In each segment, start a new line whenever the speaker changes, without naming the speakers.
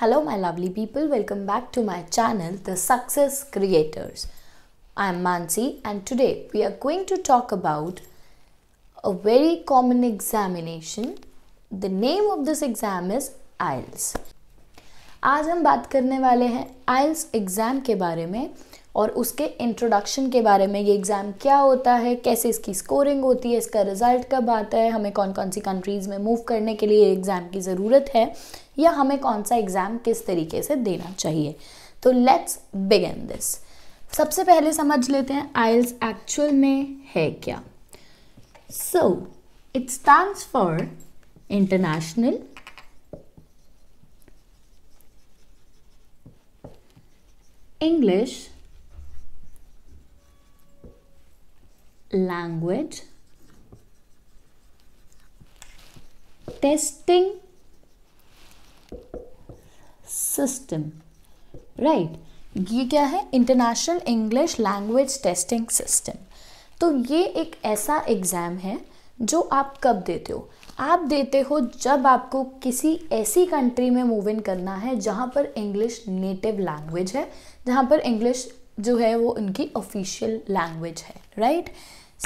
Hello my lovely people, welcome back to my channel The Success Creators. I am Mansi and today we are going to talk about a very common examination. The name of this exam is IELTS. आज हम बात करने वाले हैं IELTS exam के बारे में और उसके इंट्रोडक्शन के बारे में। ये एग्ज़ाम क्या होता है, कैसे इसकी स्कोरिंग होती है, इसका रिज़ल्ट कब आता है, हमें कौन कौन सी कंट्रीज़ में मूव करने के लिए एग्ज़ाम की ज़रूरत है या हमें कौन सा एग्ज़ाम किस तरीके से देना चाहिए। तो लेट्स बिगिन दिस। सबसे पहले समझ लेते हैं IELTS एक्चुअल में है क्या। So it stands for international English language testing system. Right, ये क्या है? International English language testing system. तो ये एक ऐसा एग्ज़ाम है जो आप कब देते हो? आप देते हो जब आपको किसी ऐसी कंट्री में मूव इन करना है जहाँ पर इंग्लिश नेटिव लैंग्वेज है, जहाँ पर इंग्लिश जो है वो उनकी ऑफिशियल लैंग्वेज है। राइट,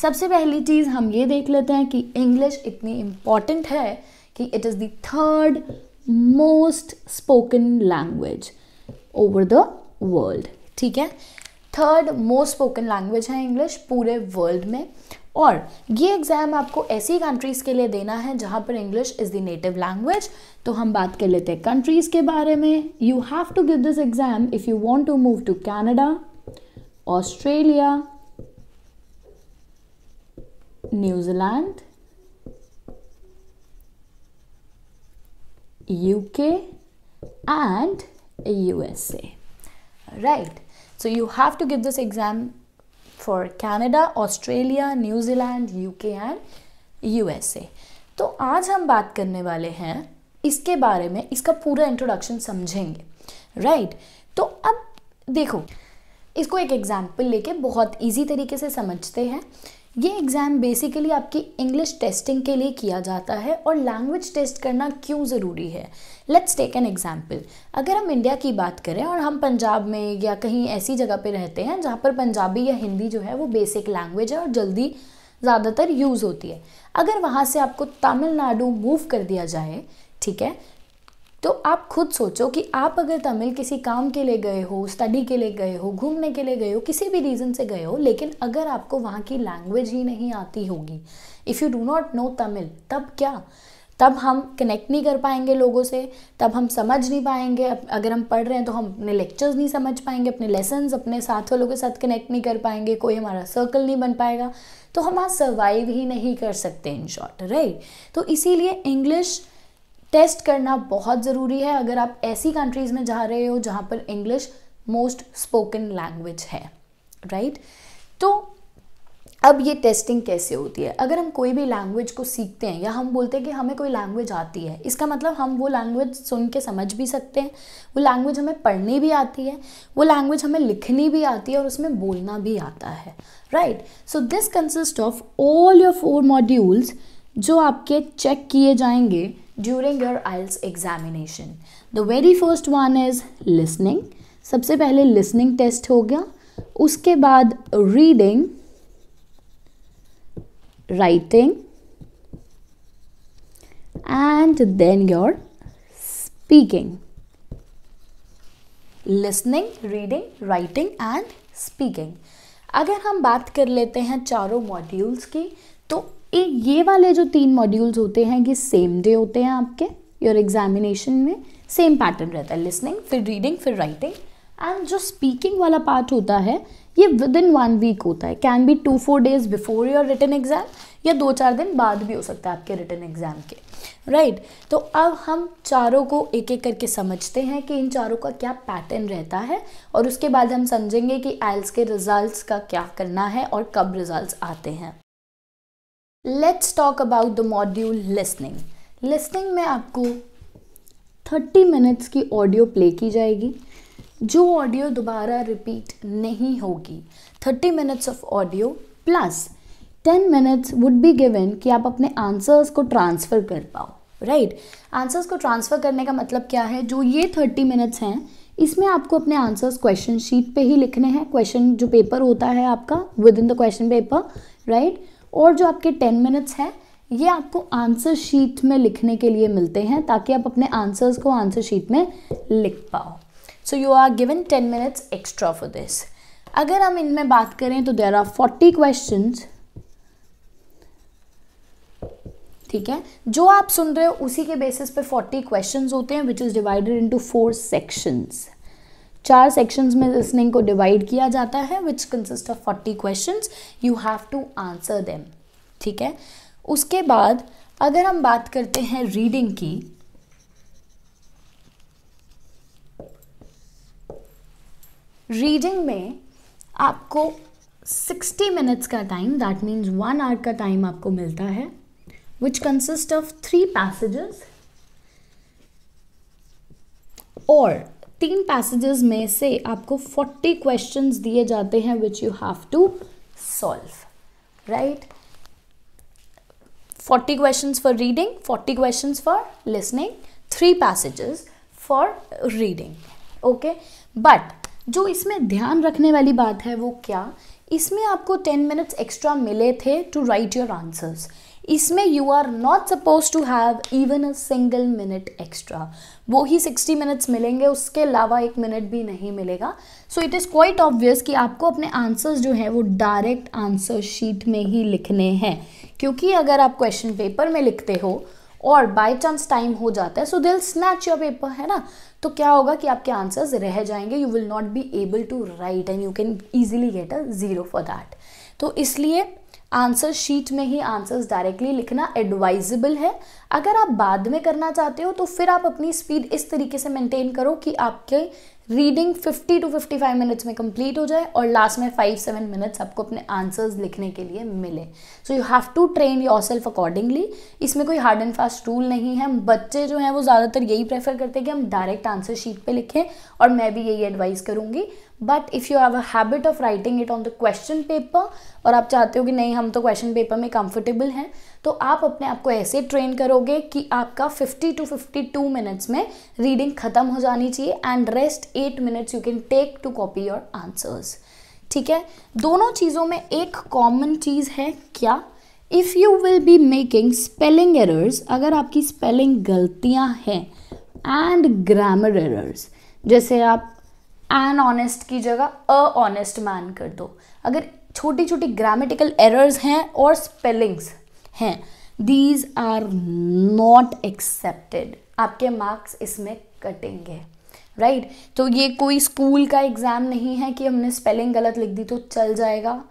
सबसे पहली चीज़ हम ये देख लेते हैं कि इंग्लिश इतनी इम्पॉर्टेंट है कि it is the third most spoken language over the world. ठीक है, थर्ड मोस्ट स्पोकन लैंग्वेज है इंग्लिश पूरे वर्ल्ड में। और ये एग्ज़ाम आपको ऐसी कंट्रीज़ के लिए देना है जहाँ पर English is the native language. तो हम बात कर लेते हैं कंट्रीज़ के बारे में। You have to give this exam if you want to move to Canada, Australia, New Zealand, UK and USA. Right, so you have to give this exam for Canada, Australia, New Zealand, UK and USA. तो आज हम बात करने वाले हैं इसके बारे में, इसका पूरा इंट्रोडक्शन समझेंगे। राइट, तो अब देखो, इसको एक एग्जाम्पल लेके बहुत इजी तरीके से समझते हैं। ये एग्ज़ाम बेसिकली आपकी इंग्लिश टेस्टिंग के लिए किया जाता है और लैंग्वेज टेस्ट करना क्यों ज़रूरी है। Let's take an example. अगर हम इंडिया की बात करें और हम पंजाब में या कहीं ऐसी जगह पे रहते हैं जहाँ पर पंजाबी या हिंदी जो है वो बेसिक लैंग्वेज है और जल्दी ज़्यादातर यूज़ होती है। अगर वहाँ से आपको तमिलनाडु मूव कर दिया जाए, ठीक है, तो आप खुद सोचो कि आप अगर तमिल किसी काम के लिए गए हो, स्टडी के लिए गए हो, घूमने के लिए गए हो, किसी भी रीज़न से गए हो, लेकिन अगर आपको वहाँ की लैंग्वेज ही नहीं आती होगी, if you do not know Tamil, तब क्या? तब हम कनेक्ट नहीं कर पाएंगे लोगों से, तब हम समझ नहीं पाएंगे। अगर हम पढ़ रहे हैं तो हम अपने लेक्चर्स नहीं समझ पाएंगे, अपने लेसन्स अपने साथ वालों के साथ कनेक्ट नहीं कर पाएंगे, कोई हमारा सर्कल नहीं बन पाएगा, तो हम वहाँ सर्वाइव ही नहीं कर सकते इन शॉर्ट। राइट, तो इसीलिए इंग्लिश टेस्ट करना बहुत ज़रूरी है अगर आप ऐसी कंट्रीज़ में जा रहे हो जहाँ पर इंग्लिश मोस्ट स्पोकन लैंग्वेज है। राइट, तो अब ये टेस्टिंग कैसे होती है? अगर हम कोई भी लैंग्वेज को सीखते हैं या हम बोलते हैं कि हमें कोई लैंग्वेज आती है, इसका मतलब हम वो लैंग्वेज सुन के समझ भी सकते हैं, वो लैंग्वेज हमें पढ़नी भी आती है, वो लैंग्वेज हमें लिखनी भी आती है और उसमें बोलना भी आता है। Right, so this consist of all your 4 modules जो आपके चेक किए जाएंगे during your IELTS examination. The very first one is listening. सबसे पहले listening test हो गया, उसके बाद reading, writing and then your speaking. Listening, reading, writing and speaking. अगर हम बात कर लेते हैं चारों मॉड्यूल्स की, तो ये वाले जो 3 मॉड्यूल्स होते हैं ये सेम डे होते हैं आपके योर एग्जामिनेशन में। सेम पैटर्न रहता है, लिसनिंग, फिर रीडिंग, फिर राइटिंग। एंड जो स्पीकिंग वाला पार्ट होता है ये विद इन 1 वीक होता है। Can be 2-4 days before your written exam या 2-4 दिन बाद भी हो सकता है आपके रिटन एग्जाम के। राइट, तो अब हम चारों को एक एक करके समझते हैं कि इन चारों का क्या पैटर्न रहता है और उसके बाद हम समझेंगे कि IELTS के रिजल्ट्स का क्या करना है और कब रिजल्ट्स आते हैं। Let's talk about the module listening. Listening में आपको 30 मिनट्स की ऑडियो प्ले की जाएगी जो ऑडियो दोबारा रिपीट नहीं होगी। 30 minutes of audio plus 10 minutes would be given कि आप अपने आंसर्स को ट्रांसफ़र कर पाओ। राइट। आंसर्स को ट्रांसफ़र करने का मतलब क्या है, जो ये 30 मिनट्स हैं इसमें आपको अपने आंसर्स क्वेश्चन शीट पे ही लिखने हैं, क्वेश्चन जो पेपर होता है आपका with in the question paper, right. और जो आपके 10 मिनट्स हैं ये आपको आंसर शीट में लिखने के लिए मिलते हैं ताकि आप अपने आंसर्स को आंसर शीट में लिख पाओ। So you are given 10 minutes extra for this. अगर हम इनमें बात करें तो देयर आर 40 क्वेश्चंस, ठीक है। जो आप सुन रहे हो उसी के बेसिस पे 40 क्वेश्चंस होते हैं which is divided into 4 sections. 4 sections में लिसनिंग को डिवाइड किया जाता है which consist of 40 questions, you have to answer them, ठीक है। उसके बाद अगर हम बात करते हैं रीडिंग की, रीडिंग में आपको 60 मिनट्स का टाइम, दैट मीन्स 1 आवर का टाइम आपको मिलता है which consist of 3 passages, और 3 passages में से आपको 40 questions दिए जाते हैं which you have to solve, right? 40 questions for reading, 40 questions for listening, 3 passages for reading, okay? But जो इसमें ध्यान रखने वाली बात है वो क्या, इसमें आपको 10 मिनट्स एक्स्ट्रा मिले थे टू राइट योर आंसर्स। इसमें you are not suppose to have even a single minute extra, वो ही 60 मिनट्स मिलेंगे, उसके अलावा 1 मिनट भी नहीं मिलेगा। So it is quite obvious कि आपको अपने आंसर्स जो है वो डायरेक्ट आंसर शीट में ही लिखने हैं, क्योंकि अगर आप क्वेश्चन पेपर में लिखते हो और बाय चांस टाइम हो जाता है so they will snatch your paper, है ना, तो क्या होगा कि आपके आंसर्स रह जाएंगे, you will not be able to write and you can easily get a 0 for that. तो इसलिए आंसर शीट में ही आंसर्स डायरेक्टली लिखना एडवाइजेबल है। अगर आप बाद में करना चाहते हो तो फिर आप अपनी स्पीड इस तरीके से मेंटेन करो कि आपके रीडिंग 50 to 55 मिनट्स में कंप्लीट हो जाए और लास्ट में 5-7 मिनट्स आपको अपने आंसर्स लिखने के लिए मिले। So you have to train yourself accordingly. इसमें कोई हार्ड एंड फास्ट रूल नहीं है। बच्चे जो हैं वो ज़्यादातर यही प्रेफर करते हैं कि हम डायरेक्ट आंसर शीट पे लिखें, और मैं भी यही एडवाइस करूँगी। But if you have a habit of writing it on the question paper, और आप चाहते हो कि नहीं हम तो क्वेश्चन पेपर में कंफर्टेबल हैं, तो आप अपने आप को ऐसे ट्रेन करोगे कि आपका 50 to 52 मिनट्स में रीडिंग ख़त्म हो जानी चाहिए and rest 8 minutes you can take to copy your answers, ठीक है। दोनों चीज़ों में एक कॉमन चीज़ है क्या, if you will be making spelling errors, अगर आपकी स्पेलिंग गलतियाँ हैं एंड ग्रामर एरर्स, जैसे आप एन ऑनेस्ट की जगह अ ऑनेस्ट मैन कर दो, अगर छोटी छोटी ग्रामेटिकल एरर्स हैं और स्पेलिंग्स हैं, दीज आर नॉट एक्सेप्टेड, आपके मार्क्स इसमें कटेंगे, राइट। तो ये कोई स्कूल का एग्ज़ाम नहीं है कि हमने स्पेलिंग गलत लिख दी तो चल जाएगा,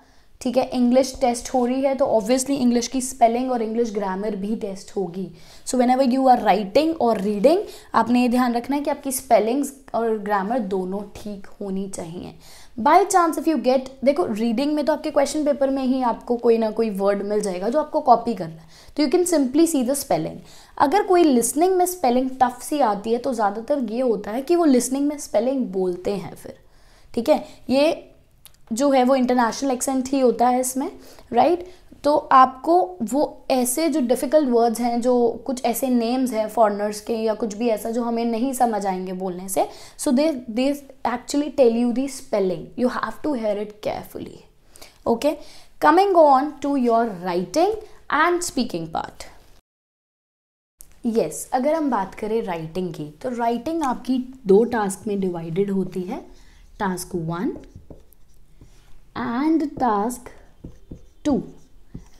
ठीक है। इंग्लिश टेस्ट हो रही है तो ऑब्वियसली इंग्लिश की स्पेलिंग और इंग्लिश ग्रामर भी टेस्ट होगी। So whenever you are writing और रीडिंग, आपने ये ध्यान रखना है कि आपकी स्पेलिंग्स और ग्रामर दोनों ठीक होनी चाहिए। By chance if you get, देखो रीडिंग में तो आपके क्वेश्चन पेपर में ही आपको कोई ना कोई वर्ड मिल जाएगा जो आपको कॉपी करना है, तो you can simply see the spelling. अगर कोई लिसनिंग में स्पेलिंग टफ सी आती है तो ज़्यादातर ये होता है कि वो लिसनिंग में स्पेलिंग बोलते हैं फिर, ठीक है। ये जो है वो इंटरनेशनल एक्सेंट ही होता है इसमें, राइट। तो आपको वो ऐसे जो डिफ़िकल्ट वर्ड्स हैं, जो कुछ ऐसे नेम्स हैं फॉरेनर्स के या कुछ भी ऐसा जो हमें नहीं समझ आएंगे बोलने से, so they actually tell you the spelling, you have to hear it carefully, okay. Coming on to your writing and speaking part. Yes, अगर हम बात करें राइटिंग की, तो राइटिंग आपकी 2 टास्क में डिवाइडेड होती है, टास्क 1 एंड टास्क 2,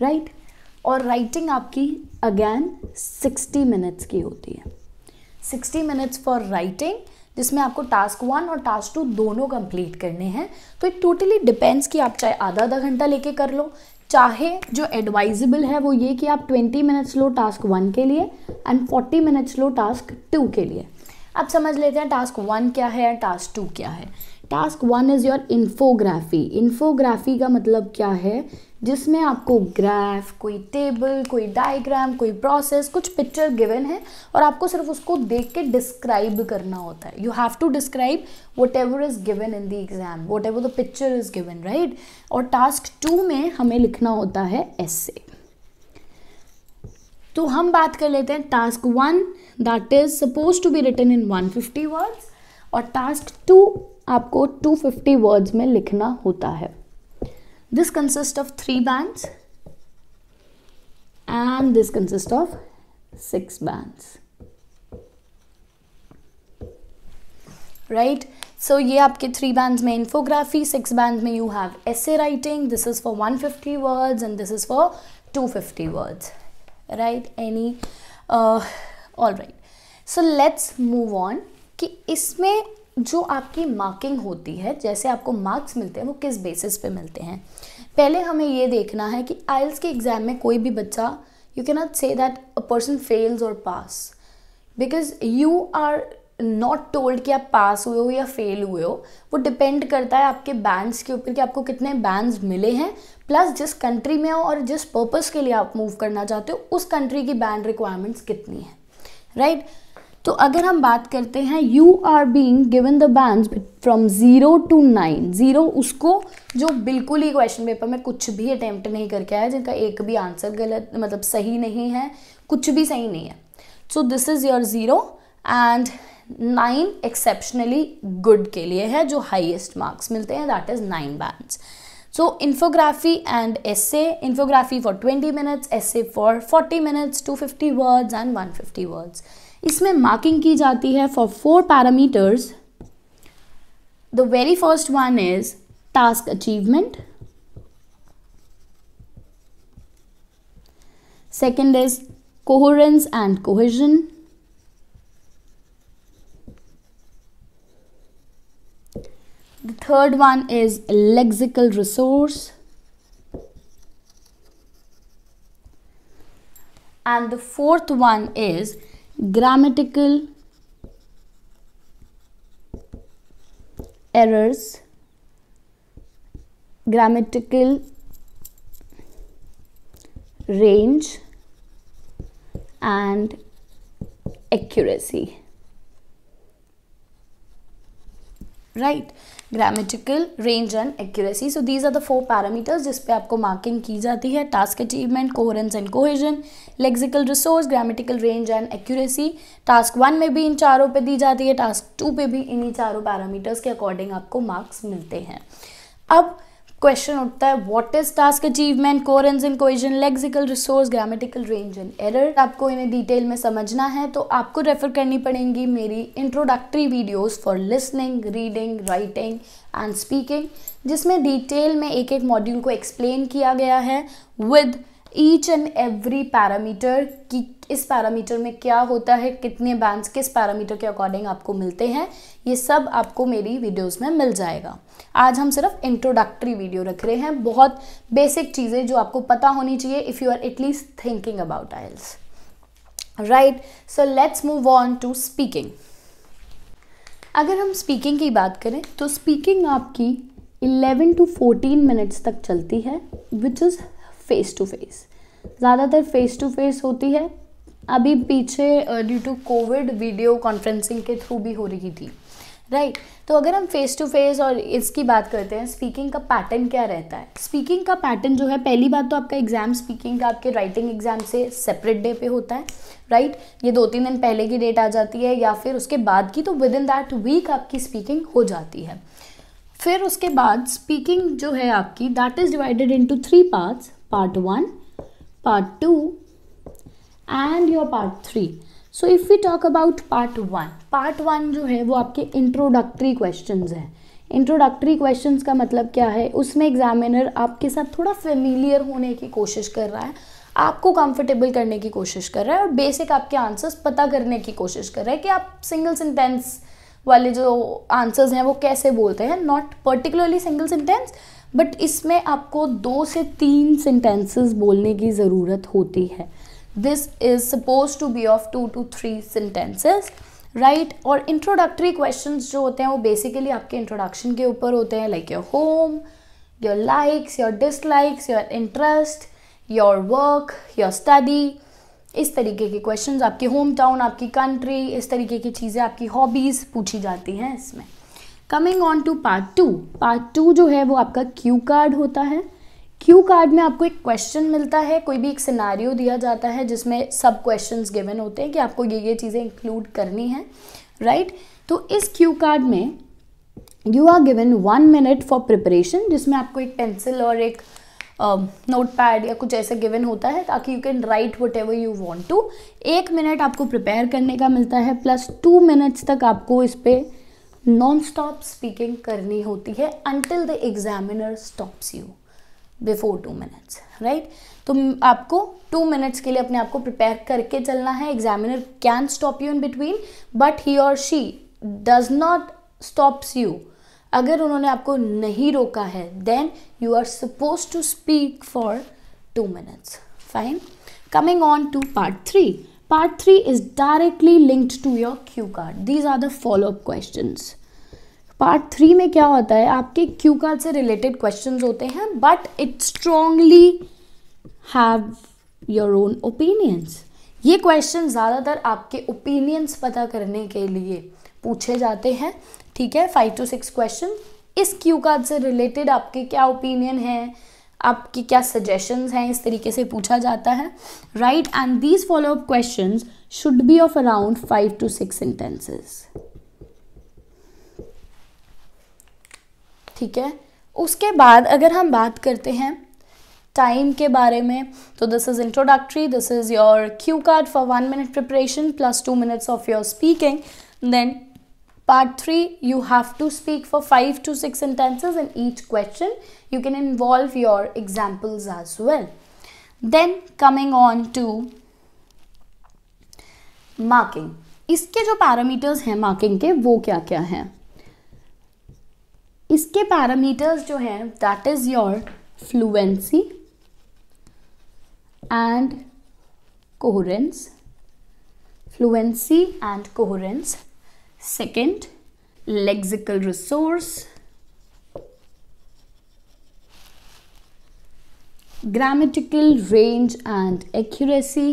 राइट। और राइटिंग आपकी अगेन 60 मिनट्स की होती है, 60 मिनट्स फॉर राइटिंग, जिसमें आपको टास्क 1 और टास्क 2 दोनों कंप्लीट करने हैं। तो इट टोटली डिपेंड्स कि आप चाहे आधा घंटा लेके कर लो, चाहे जो एडवाइजेबल है वो ये कि आप 20 मिनट्स लो टास्क 1 के लिए एंड 40 मिनट्स लो टास्क 2 के लिए। अब समझ लेते हैं टास्क 1 क्या है और टास्क 2 क्या है। Task 1 is your infography. Infography का मतलब क्या है, जिसमें आपको ग्राफ, कोई टेबल, कोई डायग्राम, कोई प्रोसेस, कुछ पिक्चर गिवन है और आपको सिर्फ उसको देख के डिस्क्राइब करना होता है। You have to describe whatever is given in the exam, whatever the picture is given, right. और टास्क 2 में हमें लिखना होता है एस्से। तो हम बात कर लेते हैं task 1 that is suppose to be written in 150 words और टास्क 2 आपको 250 वर्ड्स में लिखना होता है. This consist of 3 bands and this consists of 6 bands. Right? So ये आपके 3 bands में infography, 6 bands में you have essay writing. This is for 150 words and this is for 250 words. Right? All right. So let's move on कि इसमें जो आपकी marking होती है, जैसे आपको मार्क्स मिलते हैं वो किस बेसिस पे मिलते हैं. पहले हमें ये देखना है कि आइल्स के एग्जाम में कोई भी बच्चा, you can not say that a person fails और pass, because you are not told कि आप पास हुए हो या फेल हुए हो. वो डिपेंड करता है आपके बैंड्स के ऊपर कि आपको कितने बैंड्स मिले हैं, प्लस जिस कंट्री में हो और जिस पर्पस के लिए आप मूव करना चाहते हो उस कंट्री की बैंड रिक्वायरमेंट्स कितनी है. राइट? तो अगर हम बात करते हैं you are being given the bands from 0 to 9. 0 उसको जो बिल्कुल ही क्वेश्चन पेपर में कुछ भी अटेम्प्ट नहीं करके आया, जिनका एक भी आंसर गलत मतलब सही नहीं है, कुछ भी सही नहीं है. So this is your 0 and 9 exceptionally good के लिए है, जो हाईएस्ट मार्क्स मिलते हैं, that is 9 bands. So infography and essay, infography for 20 minutes, essay for 40 minutes, 250 words and 150 words. इसमें मार्किंग की जाती है for 4 parameters. The very first one is task achievement, second is coherence and cohesion, the third one is lexical resource, and the fourth one is grammatical errors, grammatical range and accuracy. Right? Grammatical range and accuracy. So these are the 4 parameters जिस पे आपको marking की जाती है. Task achievement, coherence and cohesion, lexical resource, grammatical range and accuracy. Task 1 में भी इन चारों पे दी जाती है, टास्क 2 पे भी इन्हीं चारों पैरामीटर्स के अकॉर्डिंग आपको मार्क्स मिलते हैं. अब क्वेश्चन उठता है what is task achievement, coherence and cohesion, lexical resource, grammatical range and error. आपको इन्हें डिटेल में समझना है तो आपको रेफर करनी पड़ेंगी मेरी introductory videos for listening, reading, writing and speaking, जिसमें डिटेल में एक एक मॉड्यूल को एक्सप्लेन किया गया है with each and every parameter कि इस पैरामीटर में क्या होता है, कितने बैंड्स किस पैरामीटर के अकॉर्डिंग आपको मिलते हैं. ये सब आपको मेरी वीडियोस में मिल जाएगा. आज हम सिर्फ इंट्रोडक्टरी वीडियो रख रहे हैं, बहुत बेसिक चीज़ें जो आपको पता होनी चाहिए if you are at least thinking about IELTS. Right? So let's move on to speaking. अगर हम स्पीकिंग की बात करें तो स्पीकिंग आपकी 11 to 14 मिनट्स तक चलती है, which is face to face. ज़्यादातर फेस टू फेस होती है. अभी पीछे due to Covid video conferencing के थ्रू भी हो रही थी. राइट? तो अगर हम फेस टू फेस और इसकी बात करते हैं, स्पीकिंग का पैटर्न क्या रहता है. स्पीकिंग का पैटर्न जो है, पहली बात तो आपका एग्जाम स्पीकिंग का आपके राइटिंग एग्जाम से सेपरेट डे पे होता है. राइट? ये 2-3 दिन पहले की डेट आ जाती है या फिर उसके बाद की, तो विद इन दैट वीक आपकी स्पीकिंग हो जाती है. फिर उसके बाद स्पीकिंग जो है आपकी that is divided into 3 parts, part 1, part 2 and your part 3. So if we talk about part 1 जो है वो आपके इंट्रोडक्टरी क्वेश्चंस हैं. इंट्रोडक्टरी क्वेश्चंस का मतलब क्या है, उसमें एग्जामिनर आपके साथ थोड़ा फेमिलियर होने की कोशिश कर रहा है, आपको कंफर्टेबल करने की कोशिश कर रहा है और बेसिक आपके आंसर्स पता करने की कोशिश कर रहा है कि आप सिंगल सेंटेंस वाले जो आंसर्स हैं वो कैसे बोलते हैं. Not particularly single sentence, but इसमें आपको 2 से 3 सेंटेंसेस बोलने की ज़रूरत होती है. This is supposed to be of 2 to 3 sentences, right? और introductory questions जो होते हैं वो basically आपके introduction के ऊपर होते हैं, like your home, your likes, your dislikes, your interest, your work, your study. इस तरीके के questions, आपकी होम टाउन, आपकी country, इस तरीके की चीज़ें, आपकी hobbies पूछी जाती हैं इसमें. Coming on to part 2. Part 2 जो है वो आपका क्यू कार्ड होता है. क्यू कार्ड में आपको एक क्वेश्चन मिलता है, कोई भी एक सिनेरियो दिया जाता है जिसमें सब क्वेश्चंस गिवन होते हैं कि आपको ये चीज़ें इंक्लूड करनी है, राइट। तो इस क्यू कार्ड में you are given 1 minute for preparation, जिसमें आपको एक पेंसिल और एक नोटपैड या कुछ ऐसे गिवन होता है ताकि you can write whatever you want to. 1 minute आपको प्रिपेयर करने का मिलता है, प्लस 2 मिनट्स तक आपको इस पर नॉन स्टॉप स्पीकिंग करनी होती है until the examiner stops you before 2 minutes, right. तो आपको 2 मिनट्स के लिए अपने आप को प्रिपेयर करके चलना है। Examiner can stop you in between, but he और she does not stops you. अगर उन्होंने आपको नहीं रोका है then you are suppose to speak for 2 minutes, fine. Coming on to part 3. Part 3 is directly linked to your cue card. These are the follow-up questions. Part 3 में क्या होता है, आपके क्यू कार्ड से रिलेटेड क्वेश्चंस होते हैं, but it strongly have your own opinions. ये question ज़्यादातर आपके ओपिनियंस पता करने के लिए पूछे जाते हैं, ठीक है। 5 to 6 क्वेश्चन इस क्यू कार्ड से रिलेटेड आपके क्या ओपिनियन है, आपकी क्या सजेशंस हैं, इस तरीके से पूछा जाता है, right. And these follow up questions should be of around 5 to 6 sentences, ठीक है। उसके बाद अगर हम बात करते हैं टाइम के बारे में, तो this is introductory, this is your cue card for 1 minute preparation plus 2 minutes of your speaking. Then Part 3, you have to speak for 5 to 6 sentences in each question. You can involve your examples as well. Then coming on to marking. इसके जो parameters हैं marking के, वो क्या क्या हैं? इसके parameters जो हैं, that is your fluency and coherence. Fluency and coherence. Second, lexical resource, grammatical range and accuracy,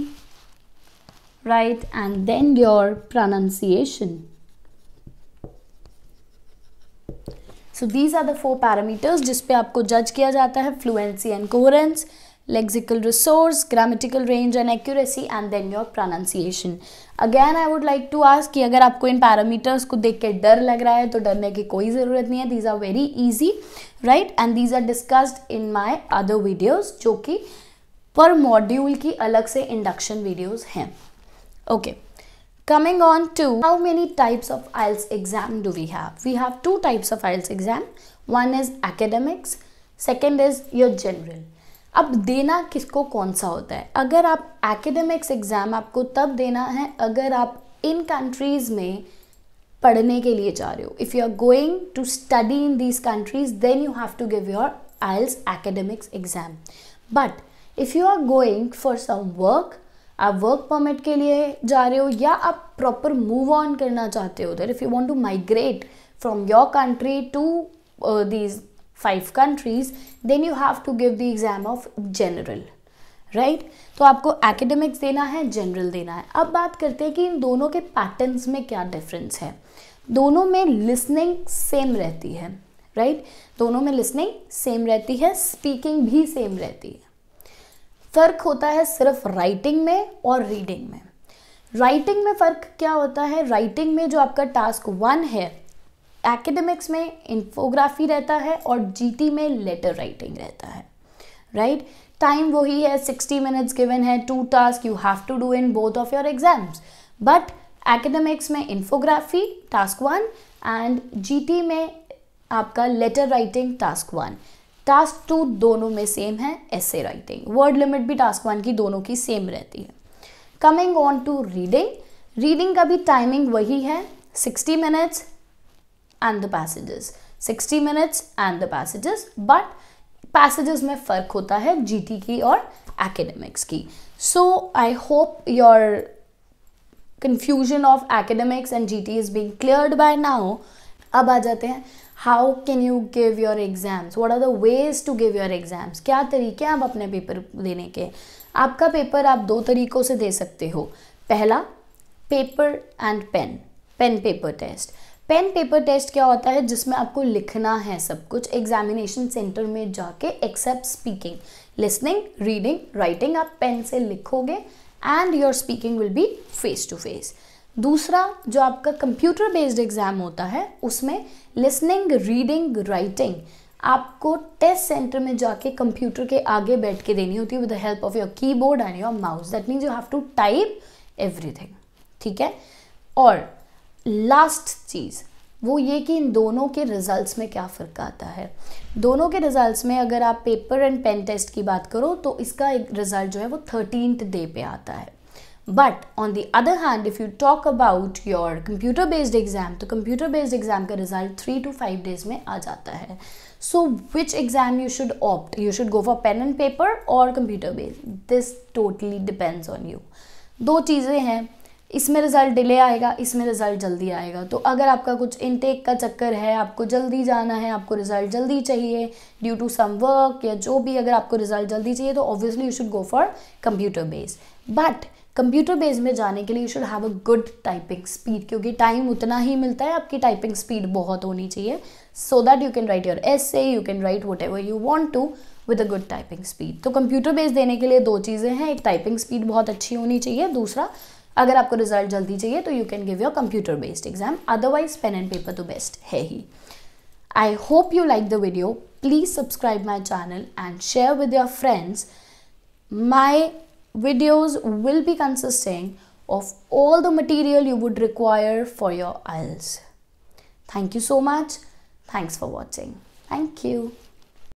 right, and then your pronunciation. So these are the 4 parameters जिस पे आपको जज किया जाता है, fluency and coherence, lexical resource, grammatical range and accuracy, and then your pronunciation. Again I would like to ask कि अगर आपको इन पैरामीटर्स को देख के डर लग रहा है तो डरने की कोई ज़रूरत नहीं है. These are very easy, right? And these are discussed in my other videos जो कि पर मॉड्यूल की अलग से इंडक्शन वीडियोस हैं. Okay. Coming on to how many types of IELTS exam do we have? We have 2 types of IELTS exam. One is academics, second is your general. अब देना किसको कौन सा होता है? अगर आप एकेडमिक्स एग्ज़ाम आपको तब देना है अगर आप इन कंट्रीज़ में पढ़ने के लिए जा रहे हो. If you are going to study in these countries then you have to give your IELTS academics exam. But if you are going for some work, आप वर्क परमिट के लिए जा रहे हो या आप प्रॉपर मूव ऑन करना चाहते हो, that if you want to migrate from your country to these 5 countries, then you have to give the exam of general, right? तो आपको academics देना है, general देना है. अब बात करते हैं कि इन दोनों के पैटर्न्स में क्या डिफरेंस है. दोनों में लिसनिंग सेम रहती है, राइट? दोनों में लिसनिंग सेम रहती है, स्पीकिंग भी सेम रहती है. फ़र्क होता है सिर्फ राइटिंग में और रीडिंग में. राइटिंग में फ़र्क क्या होता है? राइटिंग में जो आपका टास्क 1 है, एकेडमिक्स में इन्फोग्राफी रहता है और जीटी में लेटर राइटिंग रहता है, राइट? टाइम वही है, 60 मिनट्स गिवन है, 2 task you have to do in both of your exams. But academics में इन्फोग्राफी टास्क 1 एंड जीटी में आपका लेटर राइटिंग टास्क 1. टास्क 2 दोनों में सेम है, एसे राइटिंग. वर्ड लिमिट भी टास्क 1 की दोनों की सेम रहती है. Coming on to reading, reading का भी टाइमिंग वही है, 60 minutes and the passages, 60 minutes and the passages, but passages में फ़र्क होता है GT की और academics की. So I hope your confusion of academics and GT is being cleared by now. अब आ जाते हैं how can you give your exams, what are the ways to give your exams, क्या तरीके हैं आप अपने पेपर देने के. आपका पेपर आप 2 तरीक़ों से दे सकते हो. पहला paper and pen paper test. Pen paper test क्या होता है, जिसमें आपको लिखना है सब कुछ एग्जामिनेशन सेंटर में जाके, except speaking, listening, reading, writing आप पेन से लिखोगे and your speaking will be face to face. दूसरा जो आपका कंप्यूटर बेस्ड एग्जाम होता है, उसमें लिसनिंग, रीडिंग, राइटिंग आपको टेस्ट सेंटर में जाके कंप्यूटर के आगे बैठ के देनी होती है with the help of your keyboard and your mouse. That means you have to type everything, ठीक है। और लास्ट चीज़ वो ये कि इन दोनों के रिजल्ट्स में क्या फ़र्क आता है। दोनों के रिजल्ट्स में अगर आप पेपर एंड पेन टेस्ट की बात करो तो इसका एक रिजल्ट जो है वो 13th डे पे आता है। But on the other hand if you talk about your computer based exam, तो कंप्यूटर बेस्ड एग्जाम का रिजल्ट 3 to 5 days में आ जाता है। So which exam you should opt, you should go for pen and paper और computer based, this totally depends on you. दो चीज़ें हैं, इसमें रिज़ल्ट डिले आएगा, इसमें रिज़ल्ट जल्दी आएगा। तो अगर आपका कुछ इनटेक का चक्कर है, आपको जल्दी जाना है, आपको रिज़ल्ट जल्दी चाहिए ड्यू टू सम वर्क या जो भी, अगर आपको रिज़ल्ट जल्दी चाहिए तो obviously you should go for computer based. But computer base में जाने के लिए you should have a good typing speed, क्योंकि टाइम उतना ही मिलता है, आपकी टाइपिंग स्पीड बहुत होनी चाहिए so that you can write your essay, you can write whatever you want to with a good typing speed. तो कंप्यूटर बेस देने के लिए दो चीज़ें हैं, एक टाइपिंग स्पीड बहुत अच्छी होनी चाहिए, दूसरा अगर आपको रिजल्ट जल्दी चाहिए तो you can give your computer based exam, otherwise pen and paper तो बेस्ट है ही। I hope you like the video, please subscribe my channel and share with your friends. My videos will be consisting of all the material you would require for your IELTS. Thank you so much. Thanks for watching. Thank you.